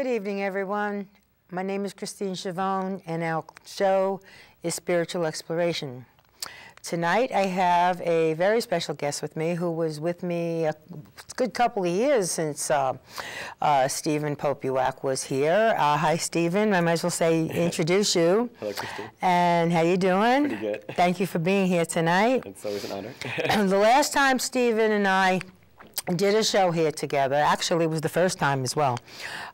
Good evening, everyone. My name is Christine Schiavone, and our show is Spiritual Exploration. Tonight, I have a very special guest with me who was with me a good couple of years since Stephen Popiotek was here. Hi, Stephen. I might as well say, introduce you. Hello, Christine. And how you doing? Pretty good. Thank you for being here tonight. It's always an honor. The last time Stephen and I did a show here together, actually it was the first time as well,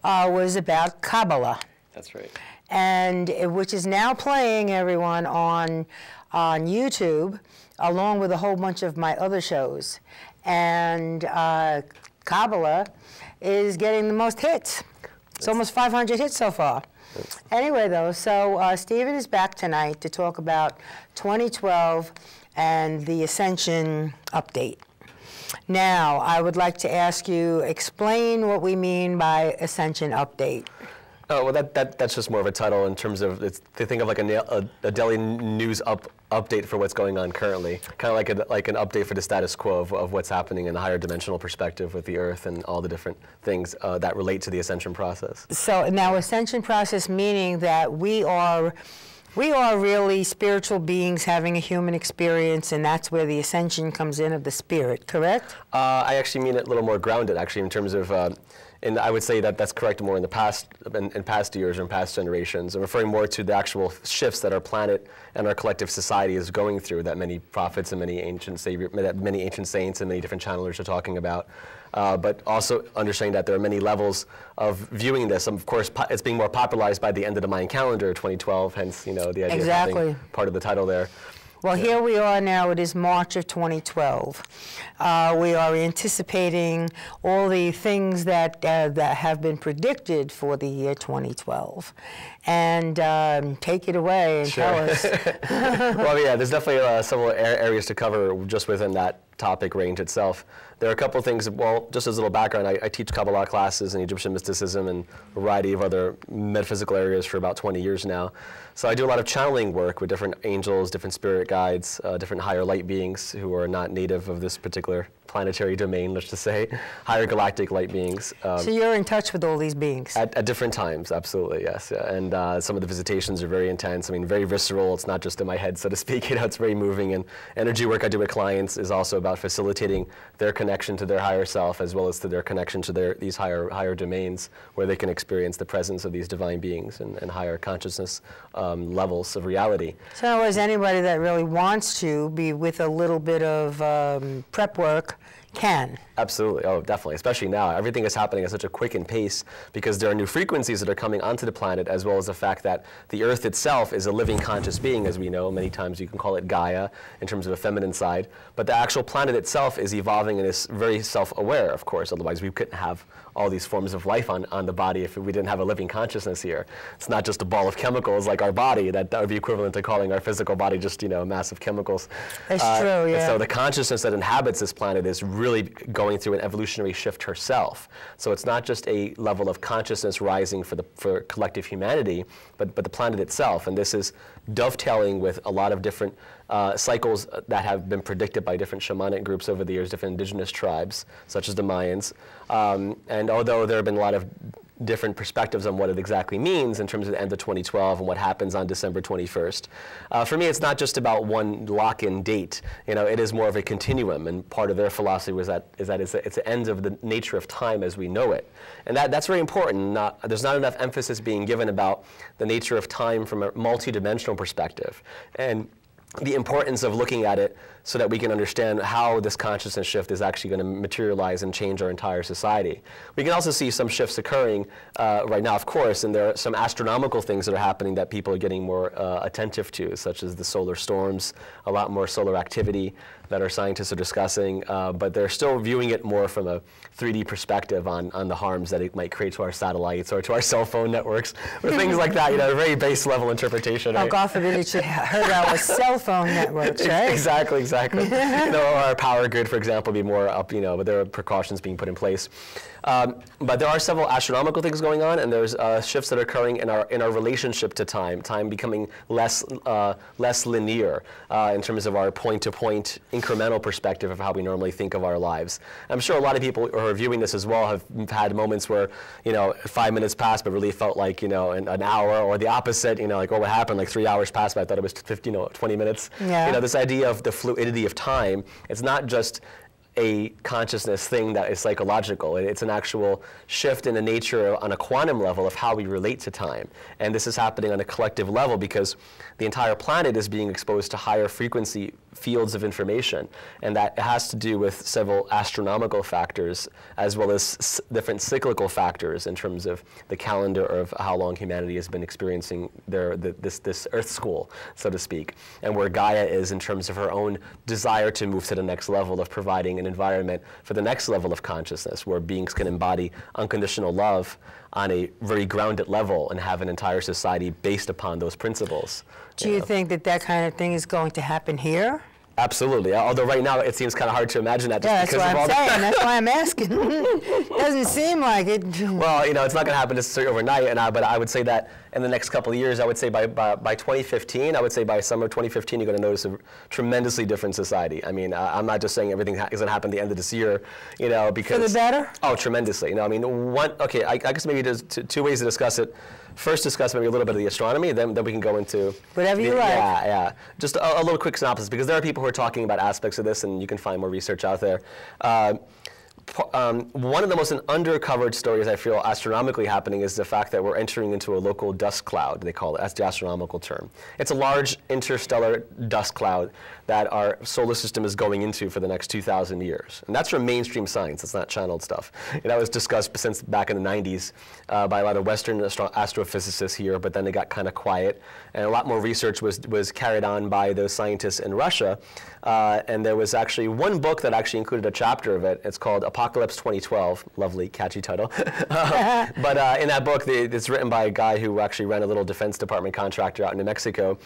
was about Kabbalah. That's right. And which is now playing, everyone, on YouTube, along with a whole bunch of my other shows. And Kabbalah is getting the most hits. It's almost 500 hits so far. Anyway, though, so Stephen is back tonight to talk about 2012 and the Ascension update. Now, I would like to ask you, explain what we mean by Ascension update. Oh, well, that's just more of a title in terms of, they think of like a daily news update for what's going on currently, kind of like an update for the status quo of what's happening in a higher dimensional perspective with the Earth and all the different things that relate to the Ascension process. So now Ascension process meaning that we are really spiritual beings having a human experience, and that's where the ascension comes in of the spirit, correct? I actually mean it a little more grounded, actually, in terms of, and I would say that that's correct more in the past, in past years or in past generations. I'm referring more to the actual shifts that our planet and our collective society is going through that many prophets and many ancient saints and many different channelers are talking about. But also understanding that there are many levels of viewing this. Of course, it's being more popularized by the end of the Mayan calendar, 2012, hence, you know, the idea of having part of the title there. Well, here we are now. It is March of 2012. We are anticipating all the things that have been predicted for the year 2012. And take it away and tell us. Well, yeah, there's definitely several areas to cover just within that topic range itself. There are a couple of things, well, just as a little background, I teach Kabbalah classes in Egyptian mysticism and a variety of other metaphysical areas for about 20 years now. So I do a lot of channeling work with different angels, different spirit guides, different higher light beings who are not native of this particular planetary domain, let's just say, higher galactic light beings. So you're in touch with all these beings? At different times, absolutely, yes. Yeah. And some of the visitations are very intense. I mean, very visceral. It's not just in my head, so to speak. You know, it's very moving. And energy work I do with clients is also about facilitating their connection to their higher self, as well as to their connection to these higher domains, where they can experience the presence of these divine beings and higher consciousness levels of reality. So in other words, anybody that really wants to be with a little bit of prep work can. Absolutely, oh, definitely, especially now. Everything is happening at such a quickened pace because there are new frequencies that are coming onto the planet, as well as the fact that the Earth itself is a living conscious being, as we know. Many times you can call it Gaia in terms of a feminine side, but the actual planet itself is evolving and is very self-aware, of course, otherwise we couldn't have all these forms of life on the body if we didn't have a living consciousness here. It's not just a ball of chemicals like our body, that would be equivalent to calling our physical body just, you know, a mass of chemicals. That's true, yeah. So the consciousness that inhabits this planet is really going through an evolutionary shift herself. So it's not just a level of consciousness rising for collective humanity, but the planet itself. And this is dovetailing with a lot of different cycles that have been predicted by different shamanic groups over the years, different indigenous tribes, such as the Mayans. And although there have been a lot of different perspectives on what it exactly means in terms of the end of 2012 and what happens on December 21st. For me, it's not just about one lock-in date. You know, it is more of a continuum, and part of their philosophy was that it's the end of the nature of time as we know it. And that's very important. There's not enough emphasis being given about the nature of time from a multidimensional perspective. And the importance of looking at it so that we can understand how this consciousness shift is actually going to materialize and change our entire society. We can also see some shifts occurring right now, of course, and there are some astronomical things that are happening that people are getting more attentive to, such as the solar storms, a lot more solar activity that our scientists are discussing, but they're still viewing it more from a 3D perspective on the harms that it might create to our satellites or to our cell phone networks, or things like that, you know, a very base level interpretation. Oh, God forbid it should hurt our cell phone networks, right? Exactly. Or our power grid, for example, be more up, but there are precautions being put in place. But there are several astronomical things going on, and there's shifts that are occurring in our relationship to time becoming less linear in terms of our point-to-point incremental perspective of how we normally think of our lives. I'm sure a lot of people who are viewing this as well have had moments where 5 minutes passed, but really felt like an hour, or the opposite. Like, what happened? Like 3 hours passed, but I thought it was 20 minutes. Yeah. This idea of the fluidity of time. It's not just a consciousness thing that is psychological. It's an actual shift in the nature on a quantum level of how we relate to time. And this is happening on a collective level because the entire planet is being exposed to higher frequency fields of information. And that has to do with several astronomical factors as well as different cyclical factors in terms of the calendar of how long humanity has been experiencing this Earth school, so to speak, and where Gaia is in terms of her own desire to move to the next level of providing an environment for the next level of consciousness where beings can embody unconditional love on a very grounded level and have an entire society based upon those principles. Do you think that kind of thing is going to happen here? Absolutely. Although right now it seems kind of hard to imagine that. Just because of all saying. That's why I'm asking. Doesn't seem like it. Well, it's not going to happen necessarily overnight, but I would say that in the next couple of years, I would say by 2015, I would say by summer 2015, you're going to notice a tremendously different society. I mean, I'm not just saying everything is going to happen at the end of this year, because... For the better? Oh, tremendously. I guess maybe there's two ways to discuss it. First, discuss maybe a little bit of the astronomy, then we can go into... Whatever you like. Yeah. Just a little quick synopsis, because there are people who are talking about aspects of this, and you can find more research out there. One of the most undercovered stories I feel astronomically happening is the fact that we're entering into a local dust cloud, they call it. That's the astronomical term. It's a large interstellar dust cloud that our solar system is going into for the next 2,000 years. And that's from mainstream science. It's not channeled stuff. That was discussed since back in the 90s by a lot of Western astrophysicists here, but then it got kind of quiet. And a lot more research was carried on by those scientists in Russia. And there was actually one book that actually included a chapter of it. It's called Apocalypse 2012. Lovely, catchy title. But in that book, it's written by a guy who actually ran a little Defense Department contractor out in New Mexico.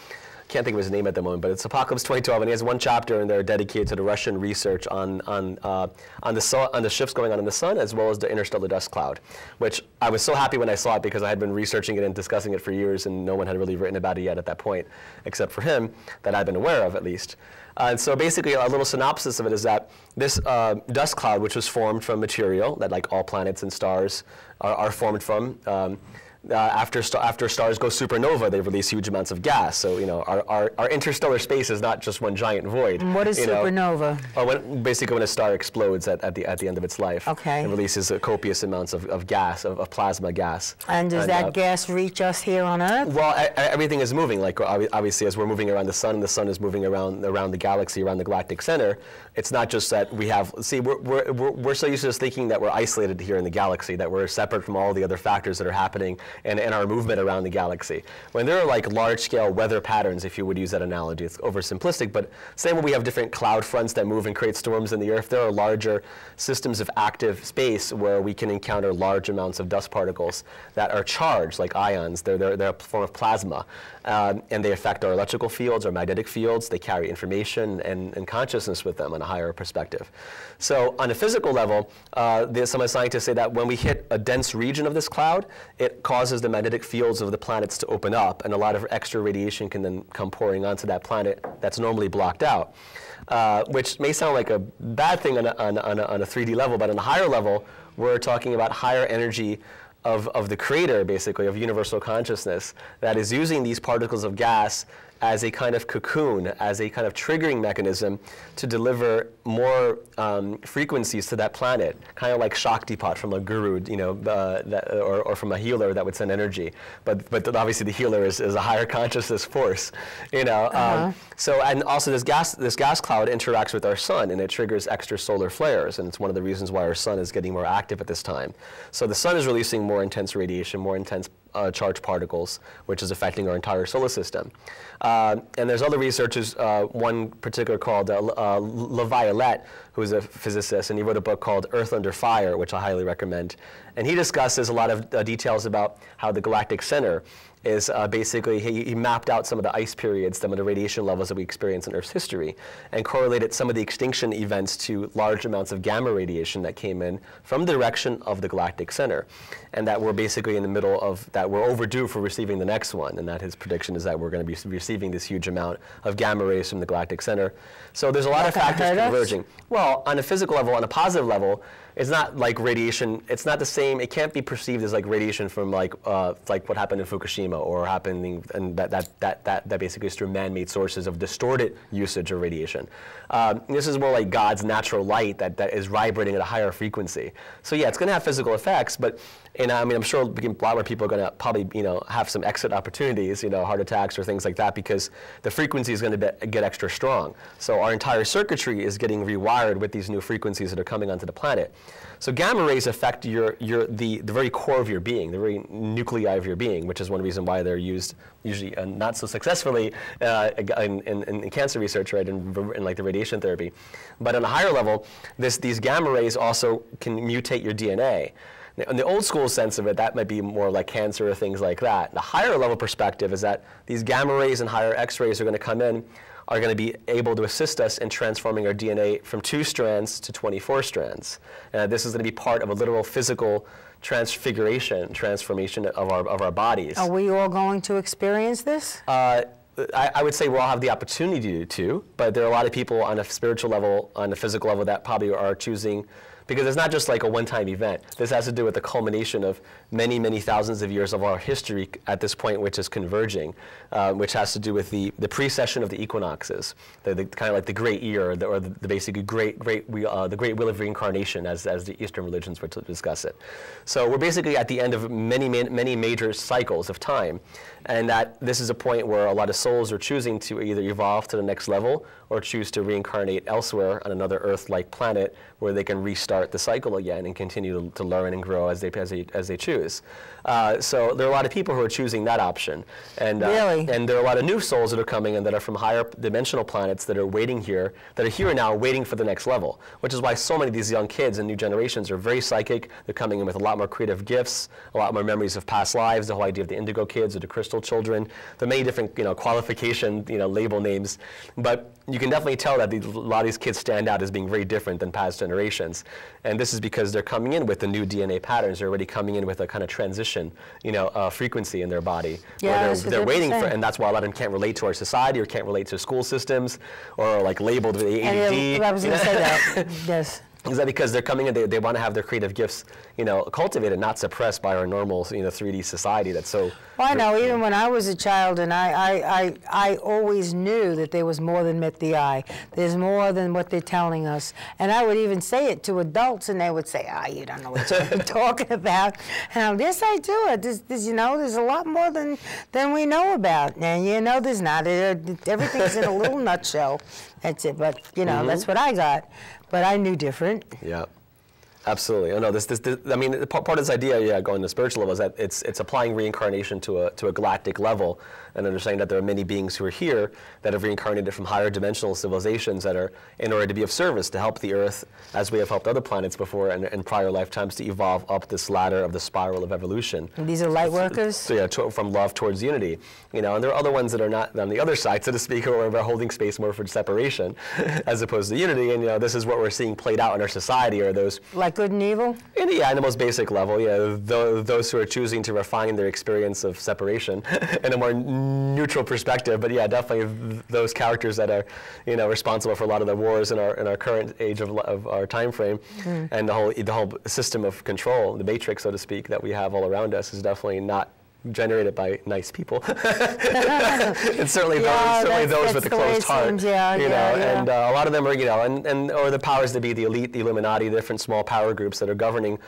Can't think of his name at the moment, but it's Apocalypse 2012, and he has one chapter in there dedicated to the Russian research on the shifts going on in the sun, as well as the interstellar dust cloud, which I was so happy when I saw it because I had been researching it and discussing it for years, and no one had really written about it yet at that point, except for him, that I'd been aware of at least. And so basically, a little synopsis of it is that this dust cloud, which was formed from material that, like all planets and stars are formed from, after stars go supernova, they release huge amounts of gas. So our interstellar space is not just one giant void. And what is supernova? Basically, when a star explodes at the end of its life, okay, it releases copious amounts of gas, of plasma gas. And does that gas reach us here on Earth? Well, everything is moving. Like obviously, as we're moving around the sun, and the sun is moving around the galaxy, around the galactic center. It's not just that we have. See, we're so used to just thinking that we're isolated here in the galaxy, that we're separate from all the other factors that are happening and our movement around the galaxy. When there are like large-scale weather patterns, if you would use that analogy, it's oversimplistic, but say when we have different cloud fronts that move and create storms in the Earth, there are larger systems of active space where we can encounter large amounts of dust particles that are charged, like ions. They're a form of plasma, and they affect our electrical fields, our magnetic fields. They carry information and consciousness with them on a higher perspective. So on a physical level, some of the scientists say that when we hit a dense region of this cloud, it causes the magnetic fields of the planets to open up, and a lot of extra radiation can then come pouring onto that planet that's normally blocked out, which may sound like a bad thing on a 3D level, but on a higher level, we're talking about higher energy of the creator, basically, of universal consciousness, that is using these particles of gas as a kind of cocoon, as a kind of triggering mechanism to deliver more frequencies to that planet, kind of like Shaktipat from a guru, or from a healer that would send energy. But obviously the healer is a higher consciousness force, So, and also this gas cloud interacts with our sun, and it triggers extra solar flares, and it's one of the reasons why our sun is getting more active at this time. So the sun is releasing more intense radiation, more intense charged particles, which is affecting our entire solar system. And there's other researchers, one particular called LaViolette, who is a physicist, and he wrote a book called Earth Under Fire, which I highly recommend. And he discusses a lot of details about how the galactic center is basically he mapped out some of the ice periods, some of the radiation levels that we experience in Earth's history, and correlated some of the extinction events to large amounts of gamma radiation that came in from the direction of the galactic center, and that we're basically in the middle of that. We're overdue for receiving the next one, and that his prediction is that we're going to be receiving this huge amount of gamma rays from the galactic center. So there's a lot of factors converging. Well, on a physical level, on a positive level, it's not like radiation. It's not the same. It can't be perceived as like radiation from like what happened in Fukushima or happening, and that basically is through man-made sources of distorted usage of radiation. This is more like God's natural light that is vibrating at a higher frequency. So yeah, it's going to have physical effects, but I mean, I'm sure a lot more people are going to probably have some exit opportunities, heart attacks or things like that, because the frequency is going to get extra strong. So our entire circuitry is getting rewired with these new frequencies that are coming onto the planet. So gamma rays affect the very core of your being, the very nuclei of your being, which is one reason why they're used usually not so successfully in cancer research, right, in like the radiation therapy. But on a higher level, these gamma rays also can mutate your DNA. In the old school sense of it, that might be more like cancer or things like that. The higher level perspective is that these gamma rays and higher X-rays are going to come in, are going to be able to assist us in transforming our DNA from 2 strands to 24 strands. This is going to be part of a literal physical transformation of our bodies. Are we all going to experience this? I would say we'll all have the opportunity to, but there are a lot of people on a spiritual level, on a physical level, that probably are choosing, because it's not just like a one-time event. This has to do with the culmination of many, many thousands of years of our history at this point, which is converging, which has to do with the precession of the equinoxes, the kind of like the great year, or the basically the great wheel of reincarnation, as the Eastern religions were to discuss it. So we're basically at the end of many major cycles of time, and that this is a point where a lot of souls are choosing to either evolve to the next level or choose to reincarnate elsewhere on another Earth-like planet where they can restart the cycle again and continue to learn and grow as they choose. So there are a lot of people who are choosing that option, and really? And there are a lot of new souls that are coming in that are from higher dimensional planets that are waiting here, that are here now waiting for the next level, which is why so many of these young kids and new generations are very psychic. They're coming in with a lot more creative gifts, a lot more memories of past lives, the whole idea of the indigo kids or the crystal children. There are many different qualification label names, but you can definitely tell that a lot of these kids stand out as being very different than past generations. And this is because they're coming in with the new DNA patterns. They're already coming in with a kind of transition, frequency in their body. Yeah, they're waiting for, and that's why a lot of them can't relate to our society or can't relate to school systems or are like labeled with ADD. I was going to say that, yes. Is that because they're coming in, they want to have their creative gifts, cultivated, not suppressed by our normal, 3D society that's so... Well, I know, even when I was a child, and I always knew that there was more than met the eye. There's more than what they're telling us. And I would even say it to adults, and they would say, you don't know what you're talking about. And yes, I do. There's a lot more than we know about. And, there's not. Everything's in a little nutshell. That's it. But, that's what I got. But I knew different. Yeah, absolutely. Oh no, this I mean, part of this idea, going to spiritual level, is that it's applying reincarnation to a galactic level, and understanding that there are many beings who are here that have reincarnated from higher dimensional civilizations that are in order to be of service to help the Earth, as we have helped other planets before in prior lifetimes, to evolve up this ladder of the spiral of evolution. And these are light workers? So yeah, from love towards unity. And there are other ones that are not on the other side, so to speak, who are holding space more for separation as opposed to unity. And this is what we're seeing played out in our society, are those... Like good and evil? In the most basic level, yeah. Those who are choosing to refine their experience of separation in a more neutral perspective, but yeah, definitely those characters that are, responsible for a lot of the wars in our current age of our time frame, and the whole system of control, the matrix, so to speak, that we have all around us is definitely not generated by nice people. And certainly those with a closed heart. And a lot of them are, or the powers that be, the elite, the Illuminati, the different small power groups that are governing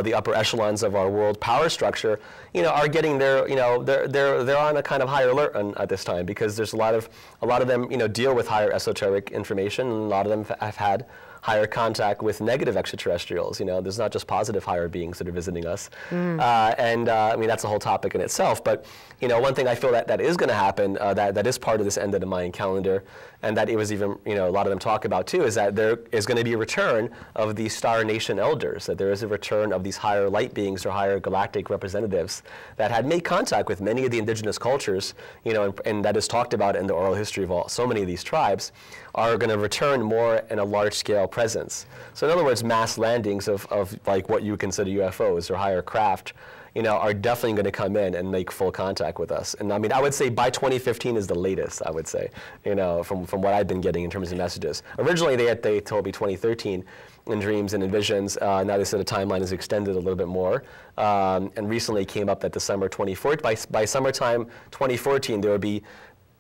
the upper echelons of our world power structure, are getting their, they're on a kind of higher alert at this time, because there's a lot of them, deal with higher esoteric information, and a lot of them have had higher contact with negative extraterrestrials. You know, there's not just positive higher beings that are visiting us. I mean, that's a whole topic in itself. But, you know, one thing I feel that is going to happen, that is part of this end of the Mayan calendar, and that it was even, you know, a lot of them talk about too, is that there is going to be a return of the Star Nation elders, that there is a return of these higher light beings or higher galactic representatives that had made contact with many of the indigenous cultures, you know, and that is talked about in the oral history of so many of these tribes, are going to return more in a large-scale presence. So in other words, mass landings of like what you would consider UFOs or higher craft, you know, are definitely going to come in and make full contact with us. And I mean, I would say by 2015 is the latest, I would say, you know, from what I've been getting in terms of messages. Originally, they told me 2013 in dreams and in visions. Now they said the timeline is extended a little bit more. And recently it came up that December 2014, by summertime 2014, there would be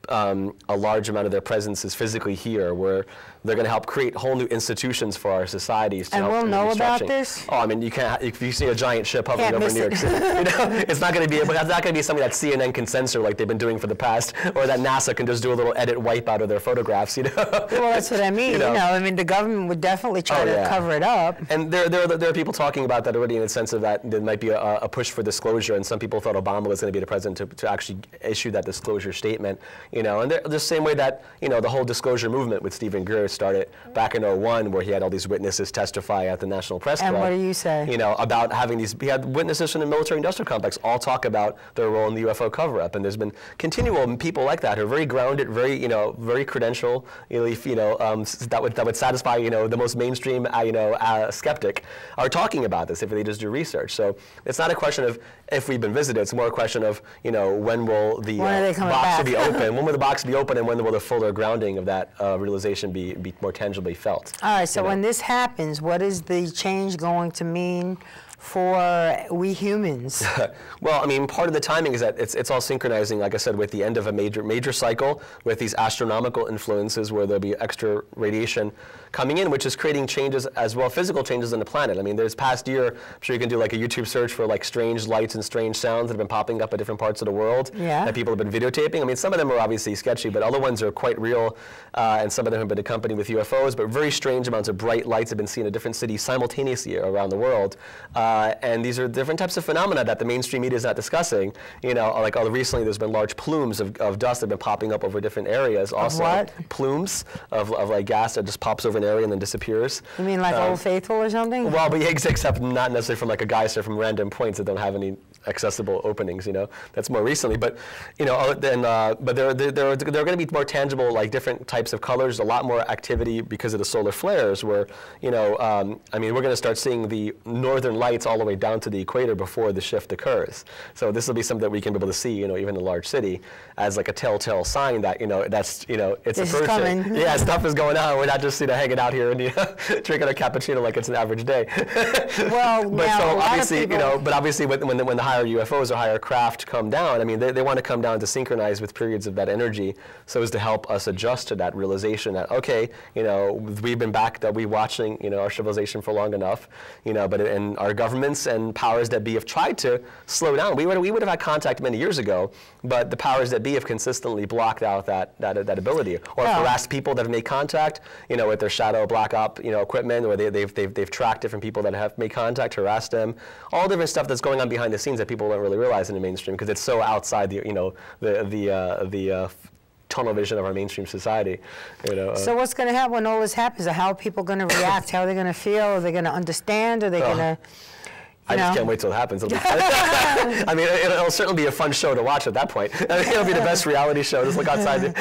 a large amount of their presence is physically here, where they're going to help create whole new institutions for our societies. To and help we'll know about restructuring. this? Oh, I mean, you can't, if you see a giant ship hovering over New York City, you know, it's not going to be able, that's not going to be something that CNN can censor like they've been doing for the past, or that NASA can just do a little edit wipe out of their photographs, you know? Well, that's what I mean, you know, I mean, the government would definitely try to cover it up. And there are people talking about that already in the sense of that there might be a push for disclosure, and some people thought Obama was going to be the president to actually issue that disclosure statement, you know, and the same way that, you know, the whole disclosure movement with Stephen Greer started back in 2001, where he had all these witnesses testify at the National Press Club. And what do you say? You know, about having these, he had witnesses from the military-industrial complex all talk about their role in the UFO cover-up, and there's been continual people like that who are very grounded, very, you know, very credential, you know, that would satisfy, you know, the most mainstream, skeptic, are talking about this if they just do research. So it's not a question of if we've been visited, it's more a question of, you know, when will the box be open, when will the box be open, and when will the fuller grounding of that realization be more tangibly felt. All right, so when this happens, what is the change going to mean for we humans? Well, I mean, part of the timing is that it's all synchronizing, like I said, with the end of a major cycle, with these astronomical influences where there'll be extra radiation coming in, which is creating changes as well, physical changes on the planet. I mean, this past year, I'm sure you can do like a YouTube search for like strange lights and strange sounds that have been popping up at different parts of the world that people have been videotaping. I mean, some of them are obviously sketchy, but other ones are quite real, and some of them have been accompanied with UFOs, but very strange amounts of bright lights have been seen in different cities simultaneously around the world. And these are different types of phenomena that the mainstream media is not discussing. You know, like recently there's been large plumes of dust that have been popping up over different areas. Also, what? Plumes of like gas that just pops over an area and then disappears. You mean like Old Faithful or something? Well, but except not necessarily from like a geyser, from random points that don't have any accessible openings, you know. That's more recently, but you know, but there are going to be more tangible, like different types of colors, a lot more activity because of the solar flares. Where, you know, I mean, we're going to start seeing the northern lights all the way down to the equator before the shift occurs. So this will be something that we can be able to see, you know, even in a large city, as like a telltale sign that, you know, that's, you know, it's this approaching. Yeah, stuff is going on. We're not just, you know, hanging out here and, you know, drinking a cappuccino like it's an average day. Well, but now, so obviously, you know, but obviously when the higher UFOs or higher craft come down, I mean, they want to come down to synchronize with periods of that energy, so as to help us adjust to that realization that, okay, you know, we've been back, that we watching, you know, our civilization for long enough, you know, but and our governments and powers that be have tried to slow down. We would have had contact many years ago, but the powers that be have consistently blocked out that ability, or harassed people that have made contact, you know, with their shadow black op, you know, equipment, or they've tracked different people that have made contact, harassed them, all different stuff that's going on behind the scenes that people don't really realize in the mainstream because it's so outside the, you know, the tunnel vision of our mainstream society. You know, so what's going to happen when all this happens? How are people going to react? How are they going to feel? Are they going to understand? Are they going to... I just can't wait till it happens. I mean, it'll certainly be a fun show to watch at that point. I mean, it'll be the best reality show. Just look outside.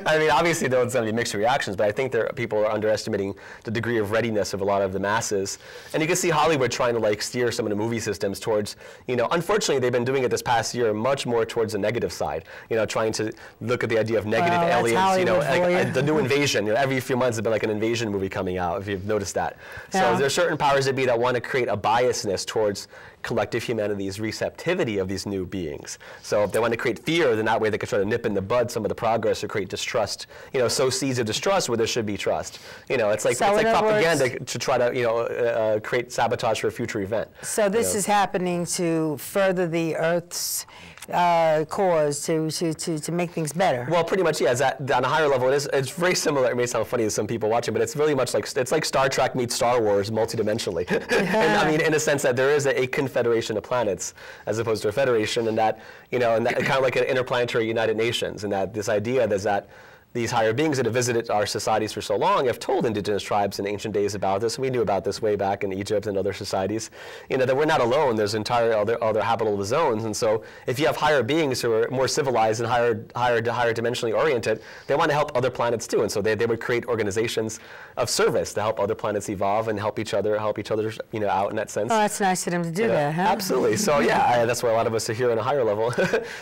I mean, obviously, there's going to be mixed reactions, but I think people are underestimating the degree of readiness of a lot of the masses. And you can see Hollywood trying to like steer some of the movie systems towards, you know, unfortunately, they've been doing it this past year much more towards the negative side. You know, trying to look at the idea of negative aliens. You know, like, the new invasion. You know, every few months there's been like an invasion movie coming out. If you've noticed that. So there's certain powers that be that want to create a biasness towards collective humanity's receptivity of these new beings. So if they want to create fear, then that way they can try to nip in the bud some of the progress or create distrust, sow seeds of distrust where there should be trust. It's like, so it's like propaganda to try to, create sabotage for a future event. So this is happening to further the Earth's cause to make things better. Well, pretty much, yeah. On a higher level, it's very similar. It may sound funny to some people watching, but it's really much like Star Trek meets Star Wars multidimensionally. And I mean, in the sense that there is a confederation of planets as opposed to a federation, and that and that kind of like an interplanetary United Nations, and that this idea is that these higher beings that have visited our societies for so long have told indigenous tribes in ancient days about this. We knew about this way back in Egypt and other societies, that we're not alone. There's entire other habitable zones. And so if you have higher beings who are more civilized and higher dimensionally oriented, they want to help other planets too. And so they would create organizations of service to help other planets evolve and help each other out in that sense. Oh, that's nice of them to do that, huh? Absolutely. So yeah, that's why a lot of us are here on a higher level.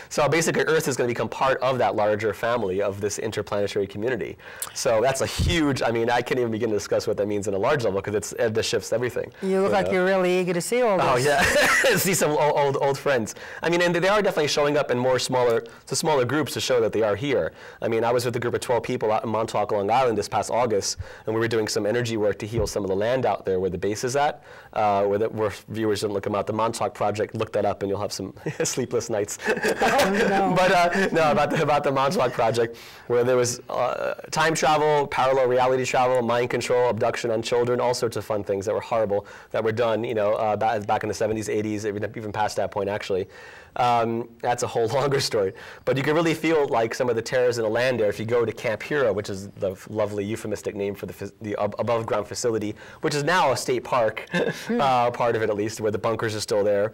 So basically Earth is going to become part of that larger family of this interplanetary community. So that's a huge, I can't even begin to discuss what that means in a large level because it shifts everything. You look like you're really eager to see all this. Oh yeah, see some old friends. And they are definitely showing up in smaller groups to show that they are here. I was with a group of 12 people out in Montauk, Long Island this past August, and we were doing some energy work to heal some of the land out there where the base is at, where viewers didn't look them out. The Montauk Project, look that up and you'll have some sleepless nights. Oh, no. But no, about the Montauk Project, where there was time travel, parallel reality travel, mind control, abduction on children, all sorts of fun things that were horrible that were done, back in the 70s, 80s, even past that point actually. That's a whole longer story. But you can really feel like some of the terrors in the land there if you go to Camp Hero, which is the lovely euphemistic name for the above ground facility, which is now a state park, part of it at least, where the bunkers are still there.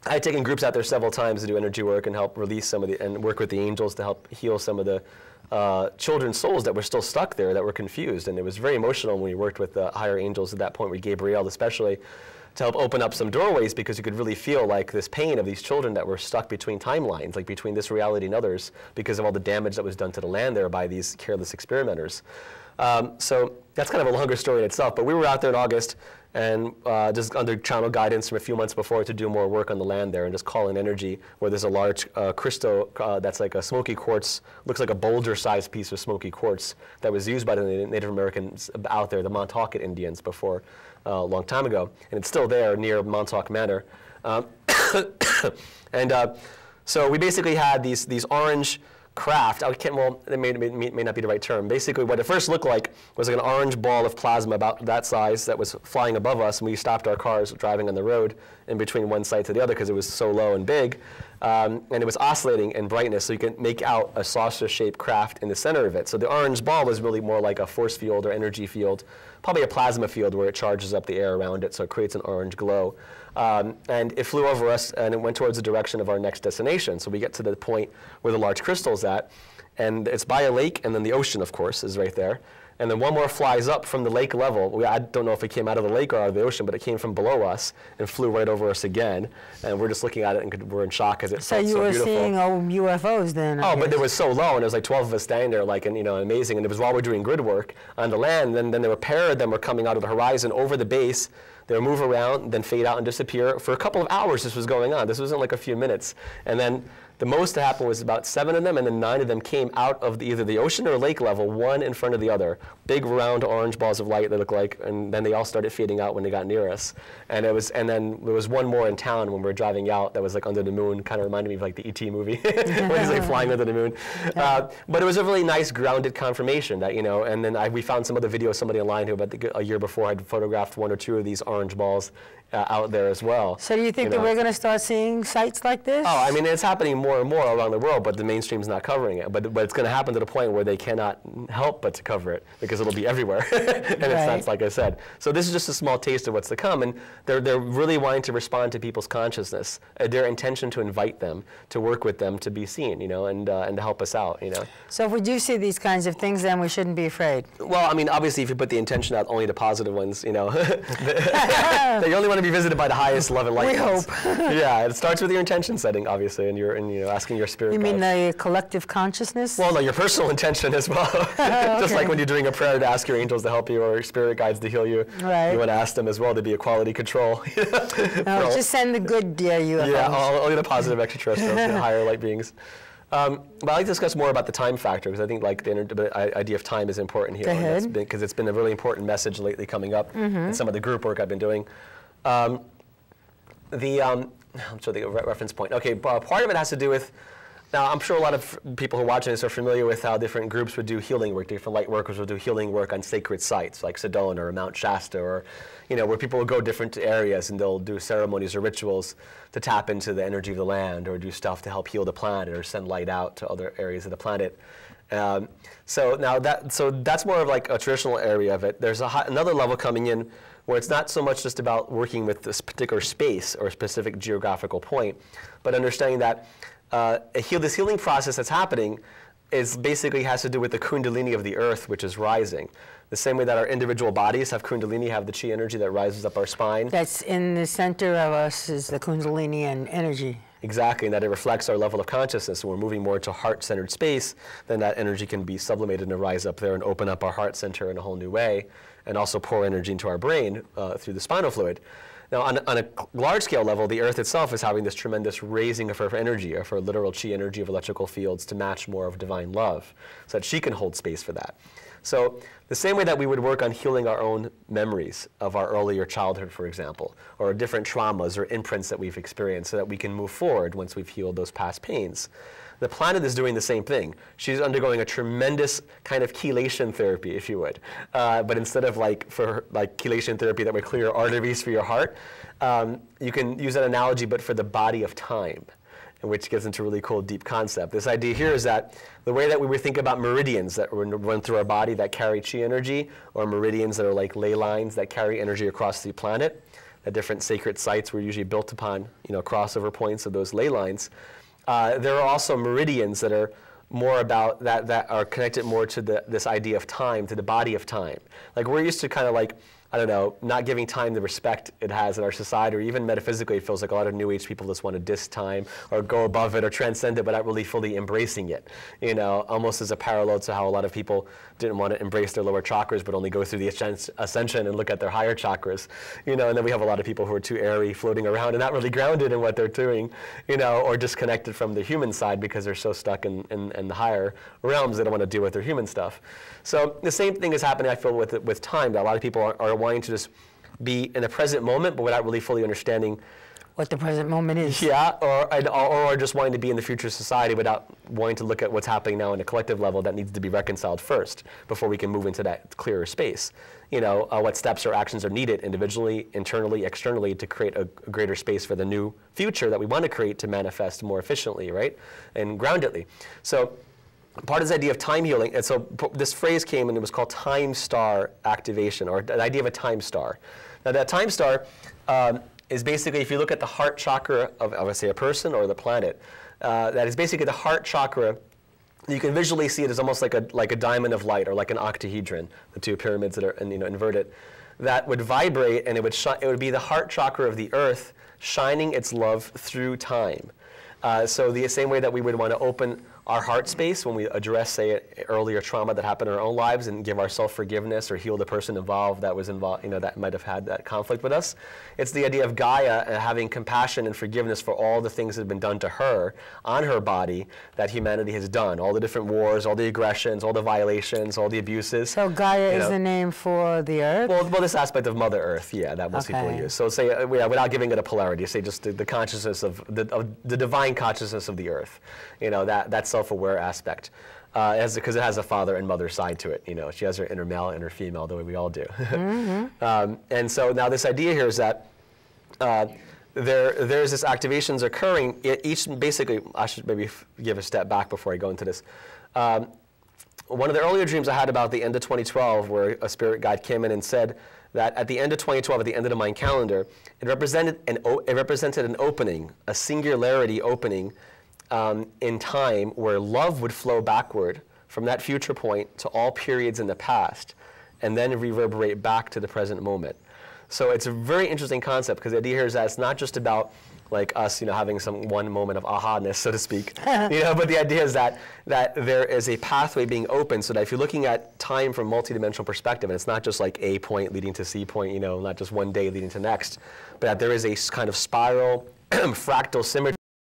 I've taken groups out there several times to do energy work and help release and work with the angels to help heal some of the children's souls that were still stuck there, that were confused. And it was very emotional when we worked with the higher angels at that point, with Gabriel especially, to help open up some doorways, because you could really feel like this pain of these children that were stuck between timelines, like between this reality and others, because of all the damage that was done to the land there by these careless experimenters. So that's kind of a longer story in itself, but we were out there in August and just under channel guidance from a few months before to do more work on the land there and just call in energy where there's a large crystal that's like a smoky quartz, looks like a boulder-sized piece of smoky quartz that was used by the Native Americans out there, the Montauk Indians, before a long time ago. And it's still there near Montauk Manor. So we basically had these orange craft. It may not be the right term. Basically, what it first looked like was like an orange ball of plasma about that size that was flying above us, and we stopped our cars driving on the road in between one site to the other because it was so low and big. And it was oscillating in brightness, so you can make out a saucer-shaped craft in the center of it. So the orange ball was really more like a force field or energy field, probably a plasma field where it charges up the air around it, so it creates an orange glow. And it flew over us, and it went towards the direction of our next destination. So we get to the point where the large crystal's at, and it's by a lake, and then the ocean, of course, is right there. And then one more flies up from the lake level. I don't know if it came out of the lake or out of the ocean, but it came from below us and flew right over us again. And we're just looking at it and we're in shock because it felt so beautiful. So you were seeing UFOs then? Oh, but it was so low, and there was like 12 of us standing there, amazing. And it was while we're doing grid work on the land. Then there were a pair of them were coming out of the horizon over the base. They would move around, then fade out and disappear. For a couple of hours this was going on. This wasn't like a few minutes. And then the most that happened was about 7 of them, and then 9 of them came out of either the ocean or lake level, one in front of the other. Big round orange balls of light they looked like, and then they all started fading out when they got near us. And then there was one more in town when we were driving out that was like under the moon, kind of reminded me of like the E.T. movie, when he's like flying under the moon. But it was a really nice grounded confirmation that, and then we found some other video of somebody online who about a year before had photographed 1 or 2 of these orange balls out there as well. So do you think that we're going to start seeing sites like this? Oh, it's happening more and more around the world, but the mainstream's not covering it. But it's going to happen to the point where they cannot help but to cover it because it'll be everywhere. And it's not, like I said. So this is just a small taste of what's to come, and they're really wanting to respond to people's consciousness. Their intention to invite them, to work with them, to be seen, and to help us out, So if we do see these kinds of things, then we shouldn't be afraid. Well, obviously, if you put the intention out only the positive ones, they only want to be visited by the highest love and light. We hope. Yeah, it starts with your intention setting, obviously, and your asking your spirit You mean guides. the collective consciousness? Well, no, your personal intention as well. Just like when you're doing a prayer to ask your angels to help you or your spirit guides to heal you, Right. you want to ask them as well to be a quality control. No, just send the good UFOs. Yeah, only the positive extraterrestrials, the higher light beings. But I'd like to discuss more about the time factor, because I think like the idea of time is important here. Go ahead. Because it's been a really important message lately coming up in some of the group work I've been doing. I'm sure the reference point. Okay, part of it has to do with, now I'm sure a lot of people who are watching this are familiar with how different groups would do healing work. Different light workers will do healing work on sacred sites like Sedona or Mount Shasta, or where people will go different areas and they'll do ceremonies or rituals to tap into the energy of the land, or do stuff to help heal the planet or send light out to other areas of the planet. So that's more of like a traditional area of it. There's another level coming in where it's not so much just about working with this particular space or a specific geographical point, but understanding that this healing process that's happening basically has to do with the kundalini of the earth, which is rising. The same way that our individual bodies have kundalini, have the chi energy that rises up our spine. That's in the center of us is the kundalini and energy. Exactly, and that it reflects our level of consciousness. When we're moving more into heart-centered space, then that energy can be sublimated and rise up there and open up our heart center in a whole new way, and also pour energy into our brain through the spinal fluid. Now, on a large-scale level, the Earth itself is having this tremendous raising of her energy, of her literal chi energy of electrical fields to match more of divine love, so that she can hold space for that. So the same way that we would work on healing our own memories of our earlier childhood, for example, or different traumas or imprints that we've experienced so that we can move forward once we've healed those past pains. The planet is doing the same thing. She's undergoing a tremendous kind of chelation therapy, if you would. But instead of for chelation therapy that would clear arteries for your heart, you can use that analogy, but for the body of time, which gets into a really cool, deep concept. This idea here is that the way that we would think about meridians that run through our body that carry chi energy, or meridians that are like ley lines that carry energy across the planet, the different sacred sites were usually built upon, crossover points of those ley lines. There are also meridians that are more about that are connected more to this idea of time, to the body of time. Like we're used to kind of I don't know, not giving time the respect it has in our society, or even metaphysically, it feels like a lot of New Age people just want to diss time or go above it or transcend it, but not really fully embracing it. Almost as a parallel to how a lot of people didn't want to embrace their lower chakras, but only go through the ascension and look at their higher chakras. And then we have a lot of people who are too airy, floating around and not really grounded in what they're doing, or disconnected from the human side because they're so stuck in the higher realms they don't want to deal with their human stuff. So the same thing is happening, I feel, with time. That a lot of people are wanting to just be in the present moment, but without really fully understanding what the present moment is. Yeah, or just wanting to be in the future society without wanting to look at what's happening now on a collective level that needs to be reconciled first before we can move into that clearer space. What steps or actions are needed individually, internally, externally to create a greater space for the new future that we want to create to manifest more efficiently, right, and groundedly. So part of this idea of time healing, and so this phrase came and it was called time star activation, or the idea of a time star. Now that time star is basically, if you look at the heart chakra of say, a person or the planet, that is basically the heart chakra. You can visually see it as almost like a diamond of light, or like an octahedron, the two pyramids that are inverted, that would vibrate, and it would be the heart chakra of the earth shining its love through time. So the same way that we would want to open our heart space when we address, say, earlier trauma that happened in our own lives and give ourselves forgiveness or heal the person involved that was involved, that might have had that conflict with us. It's the idea of Gaia having compassion and forgiveness for all the things that have been done to her on her body that humanity has done, all the different wars, all the aggressions, all the violations, all the abuses. So Gaia is the name for the earth? Well, this aspect of Mother Earth, yeah, that most people use. So say, without giving it a polarity, say just the consciousness of the divine consciousness of the earth, that's self-aware aspect, because it has a father and mother side to it. She has her inner male and her female, the way we all do. Mm-hmm. And so now this idea here is that there's this activations occurring. Each basically, I should maybe give a step back before I go into this. One of the earlier dreams I had about the end of 2012, where a spirit guide came in and said that at the end of 2012, at the end of the Mayan calendar, it represented an opening, a singularity opening. In time where love would flow backward from that future point to all periods in the past and then reverberate back to the present moment. So it's a very interesting concept, because the idea here is that it's not just about like us, having some one moment of aha-ness, so to speak. But the idea is that there is a pathway being open, so that if you're looking at time from a multidimensional perspective, and it's not just like A point leading to C point, not just one day leading to next, but that there is a kind of spiral, fractal symmetry